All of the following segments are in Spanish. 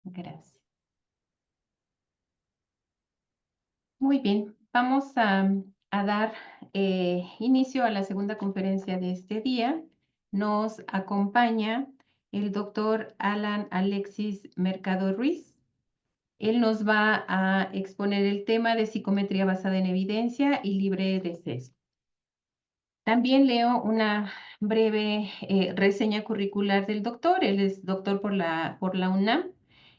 Gracias. Muy bien, vamos a dar inicio a la segunda conferencia de este día. Nos acompaña el doctor Alan Alexis Mercado Ruiz. Él nos va a exponer el tema de psicometría basada en evidencia y libre de sesgo. También leo una breve reseña curricular del doctor. Él es doctor por la UNAM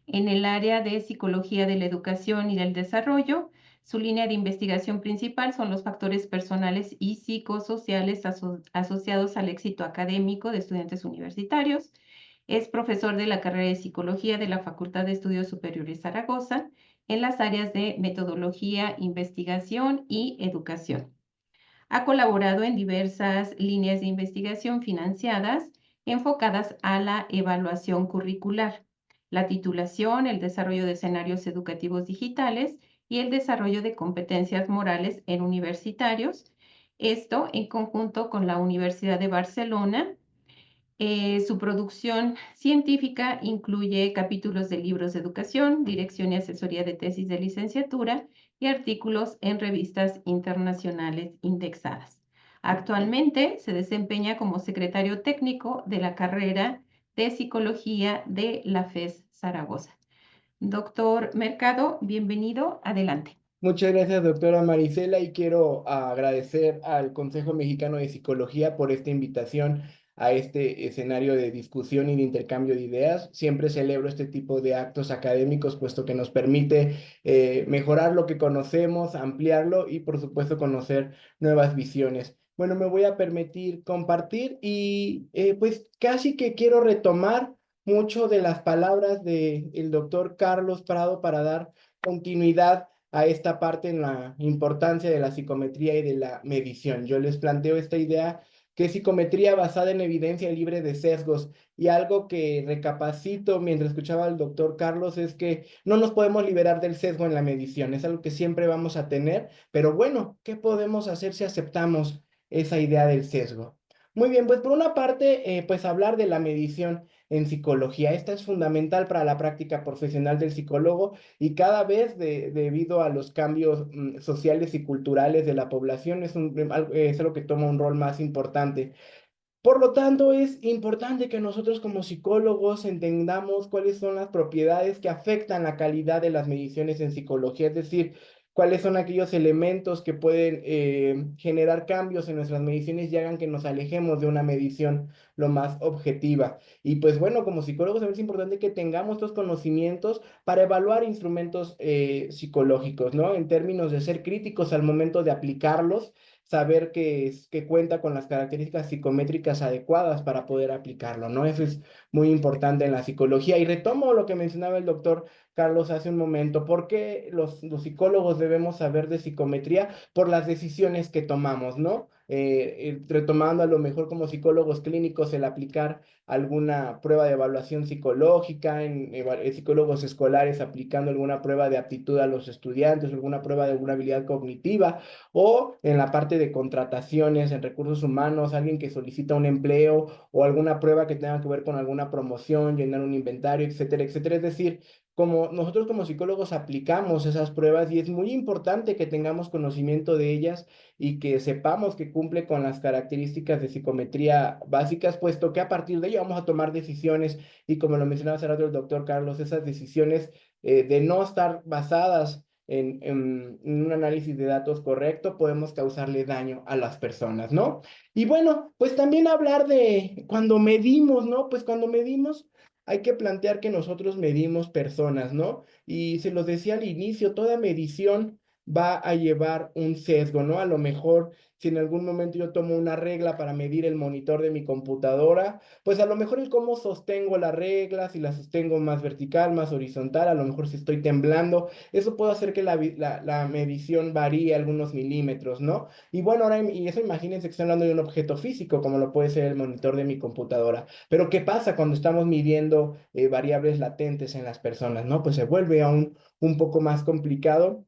en el área de psicología de la educación y del desarrollo. Su línea de investigación principal son los factores personales y psicosociales asociados al éxito académico de estudiantes universitarios. Es profesor de la carrera de psicología de la Facultad de Estudios Superiores Zaragoza en las áreas de metodología, investigación y educación. Ha colaborado en diversas líneas de investigación financiadas enfocadas a la evaluación curricular, la titulación, el desarrollo de escenarios educativos digitales y el desarrollo de competencias morales en universitarios. Esto en conjunto con la Universidad de Barcelona. Su producción científica incluye capítulos de libros de educación, dirección y asesoría de tesis de licenciatura y artículos en revistas internacionales indexadas. Actualmente se desempeña como secretario técnico de la carrera de psicología de la FES Zaragoza. Doctor Mercado, bienvenido. Adelante. Muchas gracias, doctora Marisela, y quiero agradecer al Consejo Mexicano de Psicología por esta invitación a este escenario de discusión y de intercambio de ideas. Siempre celebro este tipo de actos académicos, puesto que nos permite mejorar lo que conocemos, ampliarlo y, por supuesto, conocer nuevas visiones. Bueno, me voy a permitir compartir y pues casi que quiero retomar mucho de las palabras del doctor Carlos Prado para dar continuidad a esta parte en la importancia de la psicometría y de la medición. Yo les planteo esta idea que es psicometría basada en evidencia y libre de sesgos. Y algo que recapacito mientras escuchaba al doctor Carlos es que no nos podemos liberar del sesgo en la medición. Es algo que siempre vamos a tener, pero bueno, ¿qué podemos hacer si aceptamos esa idea del sesgo? Muy bien, pues por una parte, pues hablar de la medición en psicología. Esta es fundamental para la práctica profesional del psicólogo y cada vez debido a los cambios sociales y culturales de la población es algo que toma un rol más importante. Por lo tanto, es importante que nosotros como psicólogos entendamos cuáles son las propiedades que afectan la calidad de las mediciones en psicología, es decir, cuáles son aquellos elementos que pueden generar cambios en nuestras mediciones y hagan que nos alejemos de una medición lo más objetiva. Y pues bueno, como psicólogos es importante que tengamos estos conocimientos para evaluar instrumentos psicológicos, ¿no? En términos de ser críticos al momento de aplicarlos, saber que cuenta con las características psicométricas adecuadas para poder aplicarlo, ¿no? Eso es muy importante en la psicología. Y retomo lo que mencionaba el doctor Carlos hace un momento. ¿Por qué los psicólogos debemos saber de psicometría? Por las decisiones que tomamos, ¿no? Retomando a lo mejor como psicólogos clínicos el aplicar alguna prueba de evaluación psicológica, en psicólogos escolares aplicando alguna prueba de aptitud a los estudiantes, alguna prueba de alguna habilidad cognitiva, o en la parte de contrataciones en recursos humanos, alguien que solicita un empleo o alguna prueba que tenga que ver con alguna promoción, llenar un inventario, etcétera, etcétera. Es decir, como nosotros como psicólogos aplicamos esas pruebas y es muy importante que tengamos conocimiento de ellas y que sepamos que cumple con las características de psicometría básicas, puesto que a partir de ello vamos a tomar decisiones y como lo mencionaba hace rato el doctor Carlos, esas decisiones de no estar basadas en un análisis de datos correcto, podemos causarle daño a las personas, ¿no? Y bueno, pues también hablar de cuando medimos, ¿no? Pues cuando medimos hay que plantear que nosotros medimos personas, ¿no? Y se los decía al inicio, toda medición va a llevar un sesgo, ¿no? A lo mejor si en algún momento yo tomo una regla para medir el monitor de mi computadora, pues a lo mejor el cómo sostengo la regla, si la sostengo más vertical, más horizontal, a lo mejor si estoy temblando, eso puede hacer que la medición varíe algunos milímetros, ¿no? Y bueno, ahora, y eso imagínense que estoy hablando de un objeto físico, como lo puede ser el monitor de mi computadora. Pero ¿qué pasa cuando estamos midiendo variables latentes en las personas, ¿no? Pues se vuelve aún un poco más complicado.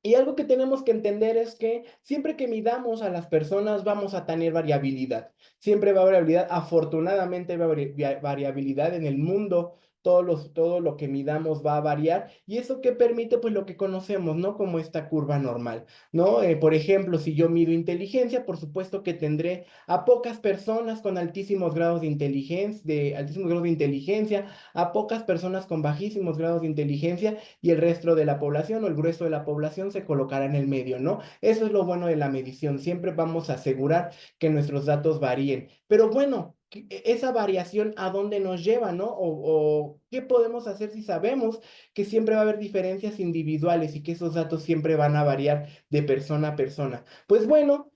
Y algo que tenemos que entender es que siempre que midamos a las personas vamos a tener variabilidad. Siempre va a haber variabilidad. Afortunadamente va a haber variabilidad en el mundo todo lo que midamos va a variar. ¿Y eso qué permite? Pues lo que conocemos, ¿no? Como esta curva normal, ¿no? Por ejemplo, si yo mido inteligencia, por supuesto que tendré a pocas personas con altísimos grados de inteligencia, a pocas personas con bajísimos grados de inteligencia, y el resto de la población o el grueso de la población se colocará en el medio, ¿no? Eso es lo bueno de la medición. Siempre vamos a asegurar que nuestros datos varíen. Pero bueno, esa variación a dónde nos lleva, ¿no? O qué podemos hacer si sabemos que siempre va a haber diferencias individuales y que esos datos siempre van a variar de persona a persona. Pues bueno,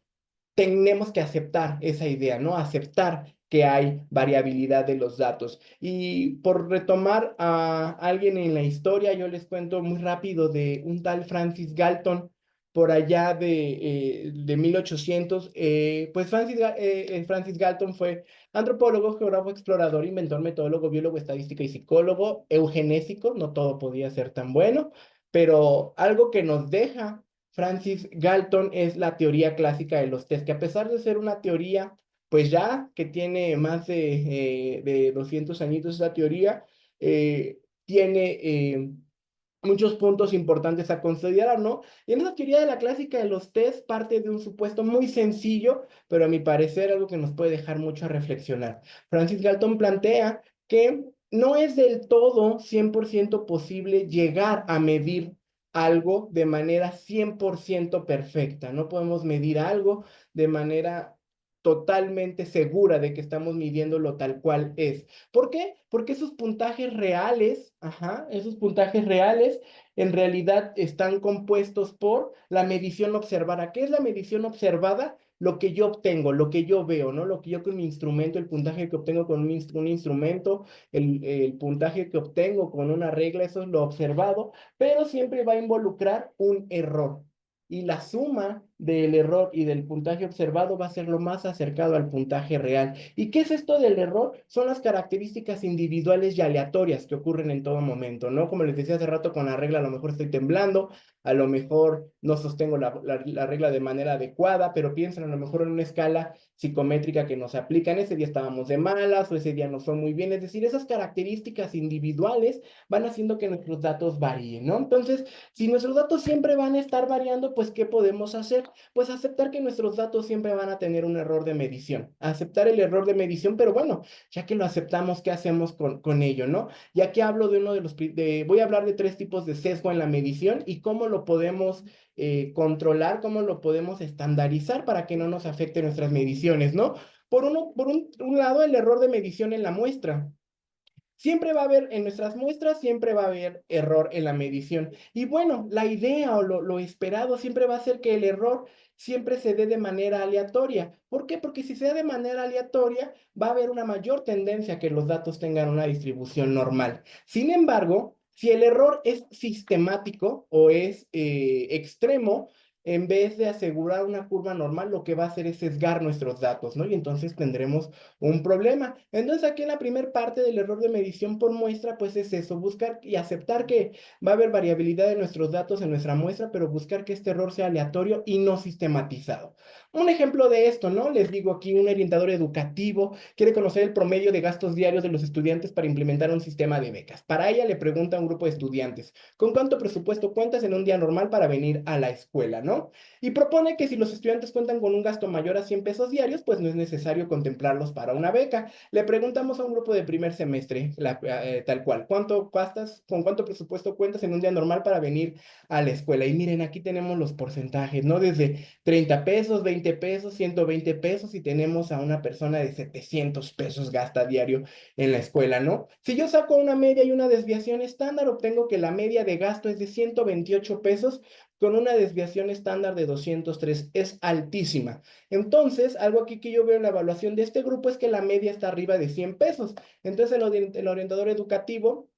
tenemos que aceptar esa idea, ¿no? Aceptar que hay variabilidad de los datos. Y por retomar a alguien en la historia, yo les cuento muy rápido de un tal Francis Galton, por allá de 1800. Pues Francis Galton fue antropólogo, geógrafo, explorador, inventor, metodólogo, biólogo, estadística y psicólogo, eugenésico. No todo podía ser tan bueno, pero algo que nos deja Francis Galton es la teoría clásica de los test, que a pesar de ser una teoría, pues ya que tiene más de 200 añitos esa teoría, tiene muchos puntos importantes a considerar, ¿no? Y en esa teoría de la clásica de los test parte de un supuesto muy sencillo, pero a mi parecer algo que nos puede dejar mucho a reflexionar. Francis Galton plantea que no es del todo 100% posible llegar a medir algo de manera 100% perfecta. No podemos medir algo de manera totalmente segura de que estamos midiéndolo tal cual es. ¿Por qué? Porque esos puntajes reales, ajá, esos puntajes reales en realidad están compuestos por la medición observada. ¿Qué es la medición observada? Lo que yo obtengo, lo que yo veo, ¿no? Lo que yo con mi instrumento, el puntaje que obtengo con un instrumento, el puntaje que obtengo con una regla, eso es lo observado, pero siempre va a involucrar un error. Y la suma del error y del puntaje observado va a ser lo más acercado al puntaje real. ¿Y qué es esto del error? Son las características individuales y aleatorias que ocurren en todo momento, ¿no? Como les decía hace rato con la regla, a lo mejor estoy temblando, a lo mejor no sostengo la regla de manera adecuada, pero piensen a lo mejor en una escala psicométrica que nos aplican. Ese día estábamos de malas o ese día no fue muy bien. Es decir, esas características individuales van haciendo que nuestros datos varíen, ¿no? Entonces, si nuestros datos siempre van a estar variando, pues, ¿qué podemos hacer? Pues aceptar que nuestros datos siempre van a tener un error de medición. Aceptar el error de medición, pero bueno, ya que lo aceptamos, ¿qué hacemos con ello, no? Ya que hablo de uno de los, voy a hablar de 3 tipos de sesgo en la medición y cómo lo podemos controlar, cómo lo podemos estandarizar para que no nos afecte nuestras mediciones, ¿no? Por un lado, el error de medición en la muestra. Siempre va a haber, en nuestras muestras, siempre va a haber error en la medición. Y bueno, la idea o lo esperado siempre va a ser que el error siempre se dé de manera aleatoria. ¿Por qué? Porque si se da de manera aleatoria, va a haber una mayor tendencia a que los datos tengan una distribución normal. Sin embargo, si el error es sistemático o es extremo, en vez de asegurar una curva normal, lo que va a hacer es sesgar nuestros datos, ¿no? Y entonces tendremos un problema. Entonces aquí en la primera parte del error de medición por muestra, pues es eso, buscar y aceptar que va a haber variabilidad de nuestros datos en nuestra muestra, pero buscar que este error sea aleatorio y no sistematizado. Un ejemplo de esto, ¿no? Les digo aquí, un orientador educativo quiere conocer el promedio de gastos diarios de los estudiantes para implementar un sistema de becas. Para ella le pregunta a un grupo de estudiantes, ¿con cuánto presupuesto cuentas en un día normal para venir a la escuela, ¿no? Y propone que si los estudiantes cuentan con un gasto mayor a 100 pesos diarios, pues no es necesario contemplarlos para una beca. Le preguntamos a un grupo de primer semestre, tal cual, ¿con cuánto presupuesto cuentas en un día normal para venir a la escuela? Y miren, aquí tenemos los porcentajes, ¿no? Desde 30 pesos, 20 pesos, 120 pesos y tenemos a una persona de 700 pesos gasta diario en la escuela, ¿no? Si yo saco una media y una desviación estándar, obtengo que la media de gasto es de 128 pesos con una desviación estándar de 203. Es altísima. Entonces, algo aquí que yo veo en la evaluación de este grupo es que la media está arriba de 100 pesos. Entonces, el orientador educativo,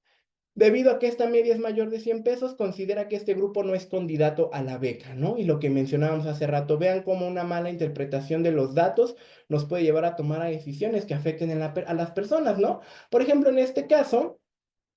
debido a que esta media es mayor de 100 pesos, considera que este grupo no es candidato a la beca, ¿no? Y lo que mencionábamos hace rato, vean cómo una mala interpretación de los datos nos puede llevar a tomar decisiones que afecten a las personas, ¿no? Por ejemplo, en este caso,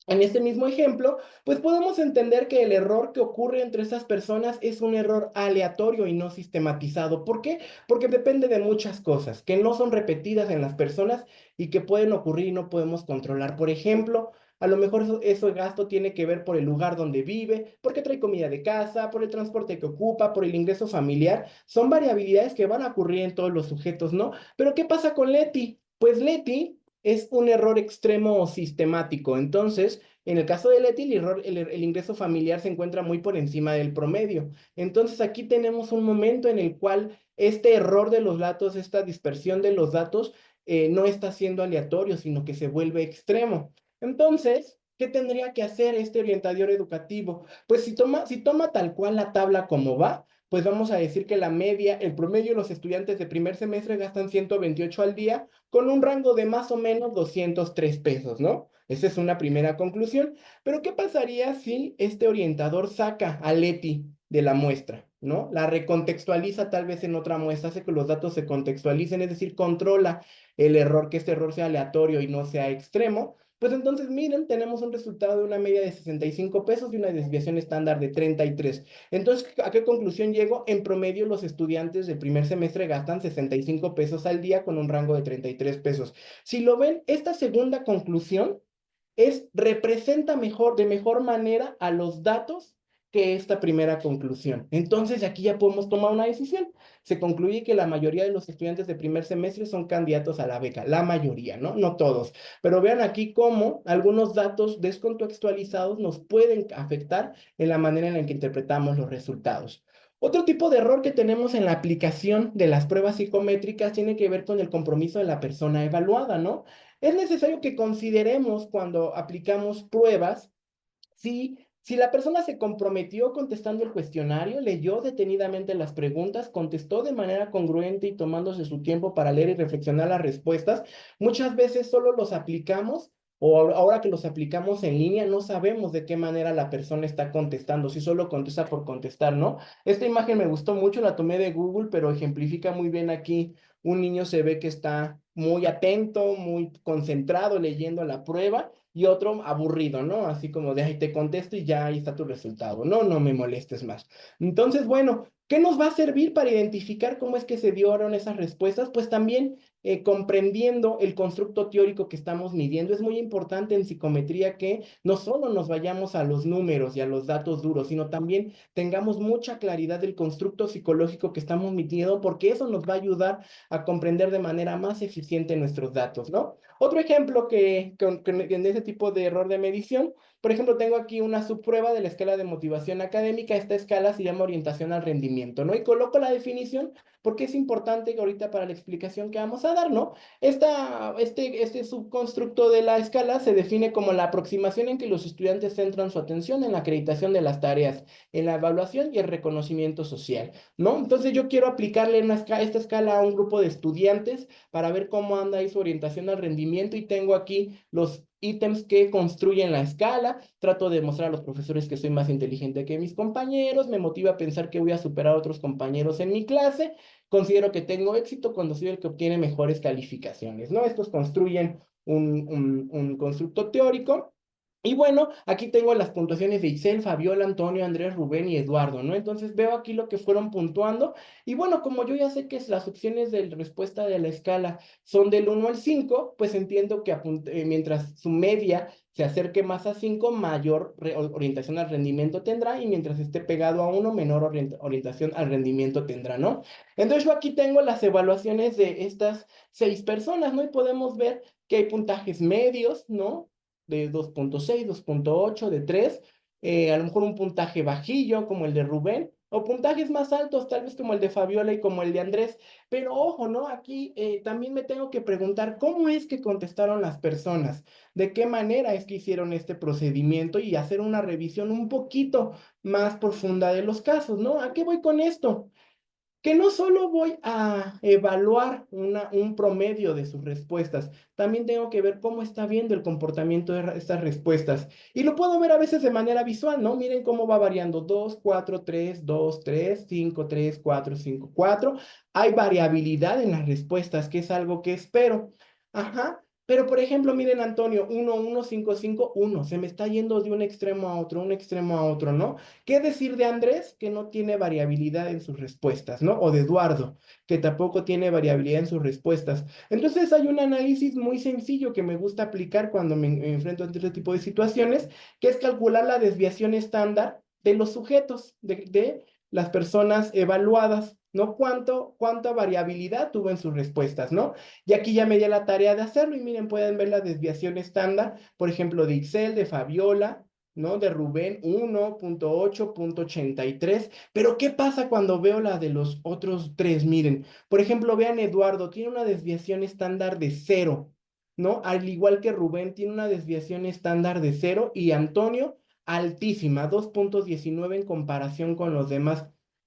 en este mismo ejemplo, pues podemos entender que el error que ocurre entre esas personas es un error aleatorio y no sistematizado. ¿Por qué? Porque depende de muchas cosas que no son repetidas en las personas y que pueden ocurrir y no podemos controlar. Por ejemplo, A lo mejor eso gasto tiene que ver por el lugar donde vive, porque trae comida de casa, por el transporte que ocupa, por el ingreso familiar. Son variabilidades que van a ocurrir en todos los sujetos, ¿no? Pero ¿qué pasa con Leti? Pues Leti es un error extremo sistemático. Entonces, en el caso de Leti, el ingreso familiar se encuentra muy por encima del promedio. Entonces, aquí tenemos un momento en el cual este error de los datos, esta dispersión de los datos, no está siendo aleatorio, sino que se vuelve extremo. Entonces, ¿qué tendría que hacer este orientador educativo? Pues si toma tal cual la tabla como va, pues vamos a decir que la media, el promedio de los estudiantes de primer semestre gastan 128 al día con un rango de más o menos 203 pesos, ¿no? Esa es una primera conclusión. Pero ¿qué pasaría si este orientador saca a Leti de la muestra, ¿no? La recontextualiza tal vez en otra muestra, hace que los datos se contextualicen, es decir, controla el error, que este error sea aleatorio y no sea extremo. Pues entonces, miren, tenemos un resultado de una media de 65 pesos y una desviación estándar de 33. Entonces, ¿a qué conclusión llego? En promedio, los estudiantes del primer semestre gastan 65 pesos al día con un rango de 33 pesos. Si lo ven, esta segunda conclusión representa de mejor manera a los datos que esta primera conclusión. Entonces, aquí ya podemos tomar una decisión. Se concluye que la mayoría de los estudiantes de primer semestre son candidatos a la beca, la mayoría, ¿no? No todos. Pero vean aquí cómo algunos datos descontextualizados nos pueden afectar en la manera en la que interpretamos los resultados. Otro tipo de error que tenemos en la aplicación de las pruebas psicométricas tiene que ver con el compromiso de la persona evaluada, ¿no? Es necesario que consideremos cuando aplicamos pruebas si la persona se comprometió contestando el cuestionario, leyó detenidamente las preguntas, contestó de manera congruente y tomándose su tiempo para leer y reflexionar las respuestas. Muchas veces solo los aplicamos o ahora que los aplicamos en línea no sabemos de qué manera la persona está contestando, si solo contesta por contestar, ¿no? Esta imagen me gustó mucho, la tomé de Google, pero ejemplifica muy bien aquí. Un niño se ve que está muy atento, muy concentrado leyendo la prueba y otro aburrido, ¿no? Así como de ahí te contesto y ya ahí está tu resultado, no, no me molestes más. Entonces, bueno, ¿qué nos va a servir para identificar cómo es que se dieron esas respuestas? Pues también comprendiendo el constructo teórico que estamos midiendo. Es muy importante en psicometría que no solo nos vayamos a los números y a los datos duros, sino también tengamos mucha claridad del constructo psicológico que estamos midiendo, porque eso nos va a ayudar a comprender de manera más eficiente nuestros datos, ¿no? Otro ejemplo en ese tipo de error de medición, por ejemplo, tengo aquí una subprueba de la escala de motivación académica. Esta escala se llama orientación al rendimiento, ¿no? Y coloco la definición porque es importante que ahorita para la explicación que vamos a dar, ¿no? Este subconstructo de la escala se define como la aproximación en que los estudiantes centran su atención en la acreditación de las tareas, en la evaluación y el reconocimiento social, ¿no? Entonces yo quiero aplicarle esta escala a un grupo de estudiantes para ver cómo anda ahí su orientación al rendimiento y tengo aquí los ítems que construyen la escala. Trato de mostrar a los profesores que soy más inteligente que mis compañeros, me motiva a pensar que voy a superar a otros compañeros en mi clase, considero que tengo éxito cuando soy el que obtiene mejores calificaciones, ¿no? Estos construyen un constructo teórico. Y bueno, aquí tengo las puntuaciones de Itzel, Fabiola, Antonio, Andrés, Rubén y Eduardo, ¿no? Entonces veo aquí lo que fueron puntuando. Y bueno, como yo ya sé que las opciones de respuesta de la escala son del 1 al 5, pues entiendo que mientras su media se acerque más a 5, mayor orientación al rendimiento tendrá, y mientras esté pegado a 1, menor orientación al rendimiento tendrá, ¿no? Entonces yo aquí tengo las evaluaciones de estas 6 personas, ¿no? Y podemos ver que hay puntajes medios, ¿no? De 2.6, 2.8, de 3, a lo mejor un puntaje bajillo como el de Rubén, o puntajes más altos, tal vez como el de Fabiola y como el de Andrés. Pero ojo, ¿no? Aquí también me tengo que preguntar cómo es que contestaron las personas, de qué manera es que hicieron este procedimiento y hacer una revisión un poquito más profunda de los casos, ¿no? ¿A qué voy con esto? Que no solo voy a evaluar un promedio de sus respuestas, también tengo que ver cómo está viendo el comportamiento de estas respuestas. Y lo puedo ver a veces de manera visual, ¿no? Miren cómo va variando: 2, 4, 3, 2, 3, 5, 3, 4, 5, 4. Hay variabilidad en las respuestas, que es algo que espero. Ajá. Pero, por ejemplo, miren, Antonio, 1, 1, 5, 5, 1, se me está yendo de un extremo a otro, un extremo a otro, ¿no? ¿Qué decir de Andrés, que no tiene variabilidad en sus respuestas, ¿no? O de Eduardo, que tampoco tiene variabilidad en sus respuestas. Entonces, hay un análisis muy sencillo que me gusta aplicar cuando me enfrento a este tipo de situaciones, que es calcular la desviación estándar de los sujetos, de las personas evaluadas, ¿no? Cuánta variabilidad tuvo en sus respuestas, ¿no? Y aquí ya me di la tarea de hacerlo y miren, pueden ver la desviación estándar, por ejemplo, de Ixel, de Fabiola, ¿no? De Rubén, 1.8.83. Pero ¿qué pasa cuando veo la de los otros tres? Miren, por ejemplo, vean Eduardo, tiene una desviación estándar de 0, ¿no? Al igual que Rubén, tiene una desviación estándar de 0 y Antonio, altísima, 2.19 en comparación con los demás.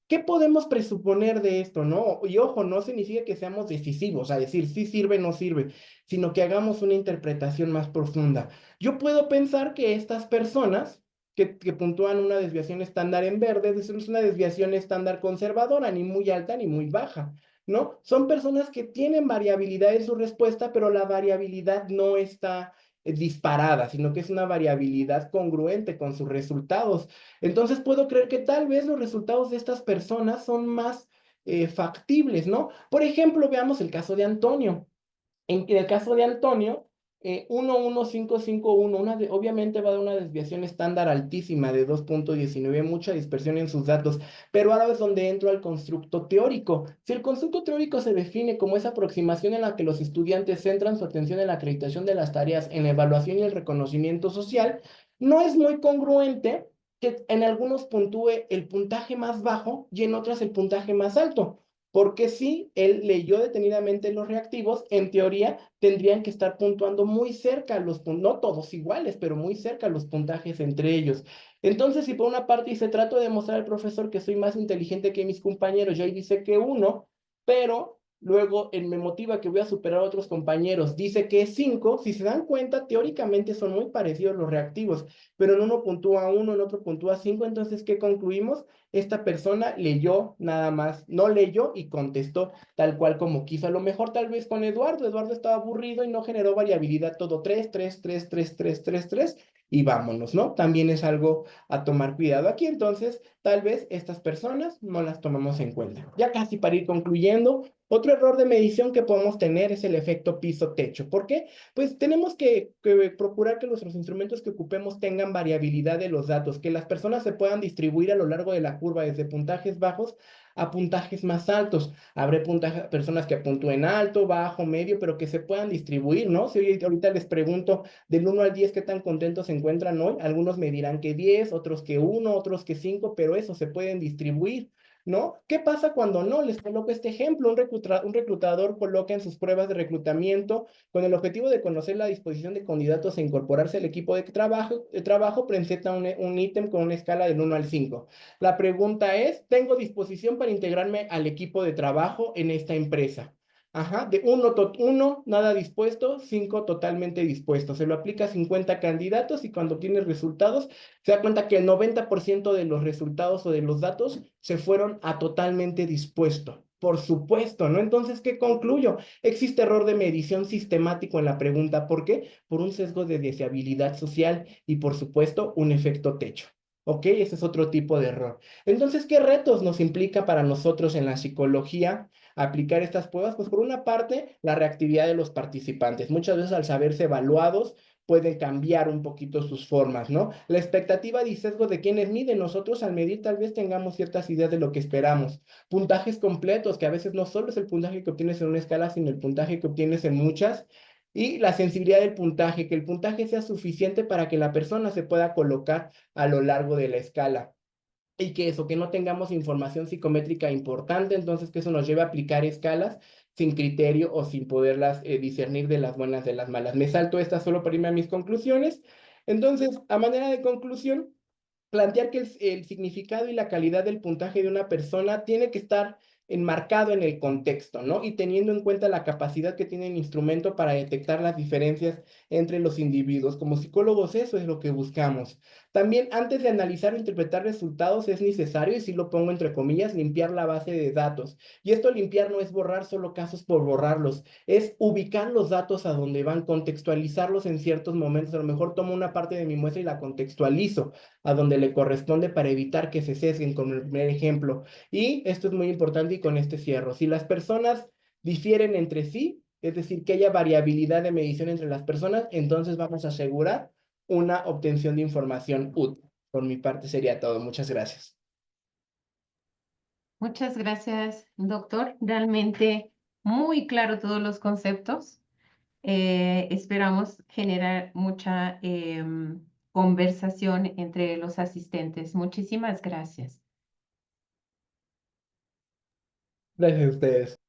¿Qué podemos presuponer de esto, no? Y ojo, no significa que seamos decisivos, a decir si sirve o no sirve, sino que hagamos una interpretación más profunda. Yo puedo pensar que estas personas que puntúan una desviación estándar en verde es una desviación estándar conservadora, ni muy alta ni muy baja, ¿no? Son personas que tienen variabilidad en su respuesta, pero la variabilidad no está disparada, sino que es una variabilidad congruente con sus resultados. Entonces puedo creer que tal vez los resultados de estas personas son más factibles, ¿no? Por ejemplo, veamos el caso de Antonio. En el caso de Antonio, 1,1551, obviamente va a dar una desviación estándar altísima de 2.19, mucha dispersión en sus datos, pero ahora es donde entro al constructo teórico. Si el constructo teórico se define como esa aproximación en la que los estudiantes centran su atención en la acreditación de las tareas, en la evaluación y el reconocimiento social, no es muy congruente que en algunos puntúe el puntaje más bajo y en otras el puntaje más alto. Porque si él leyó detenidamente los reactivos, en teoría tendrían que estar puntuando muy cerca no todos iguales, pero muy cerca los puntajes entre ellos. Entonces, si por una parte dice, trato de demostrar al profesor que soy más inteligente que mis compañeros, y ahí dice que 1, pero luego me motiva que voy a superar a otros compañeros, dice que es 5, si se dan cuenta, teóricamente son muy parecidos los reactivos, pero en uno puntúa 1, en otro puntúa 5, entonces, ¿qué concluimos? Esta persona leyó nada más, no leyó y contestó tal cual como quiso. A lo mejor tal vez con Eduardo, Eduardo estaba aburrido y no generó variabilidad, todo 3, 3, 3, 3, 3, 3, 3 y vámonos, ¿no? También es algo a tomar cuidado aquí, entonces tal vez estas personas no las tomamos en cuenta. Ya casi para ir concluyendo, otro error de medición que podemos tener es el efecto piso-techo. ¿Por qué? Pues tenemos que procurar que nuestros instrumentos que ocupemos tengan variabilidad de los datos, que las personas se puedan distribuir a lo largo de la curva desde puntajes bajos a puntajes más altos. Habrá personas que puntúen alto, bajo, medio, pero que se puedan distribuir, ¿no? Si ahorita les pregunto del 1 al 10 qué tan contentos se encuentran hoy, algunos me dirán que 10, otros que 1, otros que 5, pero eso se pueden distribuir. ¿No? ¿Qué pasa cuando no? Les coloco este ejemplo. Un reclutador coloca en sus pruebas de reclutamiento con el objetivo de conocer la disposición de candidatos e incorporarse al equipo de trabajo presenta un ítem con una escala del 1 al 5. La pregunta es, ¿tengo disposición para integrarme al equipo de trabajo en esta empresa? Ajá, de 1, nada dispuesto, 5 totalmente dispuesto. Se lo aplica a 50 candidatos y cuando tiene resultados, se da cuenta que el 90% de los resultados o de los datos se fueron a totalmente dispuesto. Por supuesto, ¿no? Entonces, ¿qué concluyo? Existe error de medición sistemático en la pregunta. ¿Por qué? Por un sesgo de deseabilidad social y, por supuesto, un efecto techo. ¿Ok? Ese es otro tipo de error. Entonces, ¿qué retos nos implica para nosotros en la psicología aplicar estas pruebas? Pues por una parte, la reactividad de los participantes. Muchas veces al saberse evaluados, pueden cambiar un poquito sus formas, ¿no? La expectativa y sesgo de quienes miden. Nosotros al medir tal vez tengamos ciertas ideas de lo que esperamos. Puntajes completos, que a veces no solo es el puntaje que obtienes en una escala, sino el puntaje que obtienes en muchas. Y la sensibilidad del puntaje, que el puntaje sea suficiente para que la persona se pueda colocar a lo largo de la escala. Y que no tengamos información psicométrica importante, entonces que eso nos lleve a aplicar escalas sin criterio o sin poderlas discernir de las buenas de las malas. Me salto esta solo para irme a mis conclusiones. Entonces, a manera de conclusión, plantear que el significado y la calidad del puntaje de una persona tiene que estar enmarcado en el contexto, ¿no? Y teniendo en cuenta la capacidad que tiene el instrumento para detectar las diferencias entre los individuos. Como psicólogos, eso es lo que buscamos. También, antes de analizar o interpretar resultados, es necesario, y si lo pongo entre comillas, limpiar la base de datos. Y esto limpiar no es borrar solo casos por borrarlos, es ubicar los datos a donde van, contextualizarlos en ciertos momentos. A lo mejor tomo una parte de mi muestra y la contextualizo a donde le corresponde para evitar que se sesguen, con el primer ejemplo. Y esto es muy importante y con este cierro. Si las personas difieren entre sí, es decir, que haya variabilidad de medición entre las personas, entonces vamos a asegurar una obtención de información útil. Por mi parte sería todo. Muchas gracias. Muchas gracias, doctor. Realmente muy claro todos los conceptos. Esperamos generar mucha conversación entre los asistentes. Muchísimas gracias. Gracias a ustedes.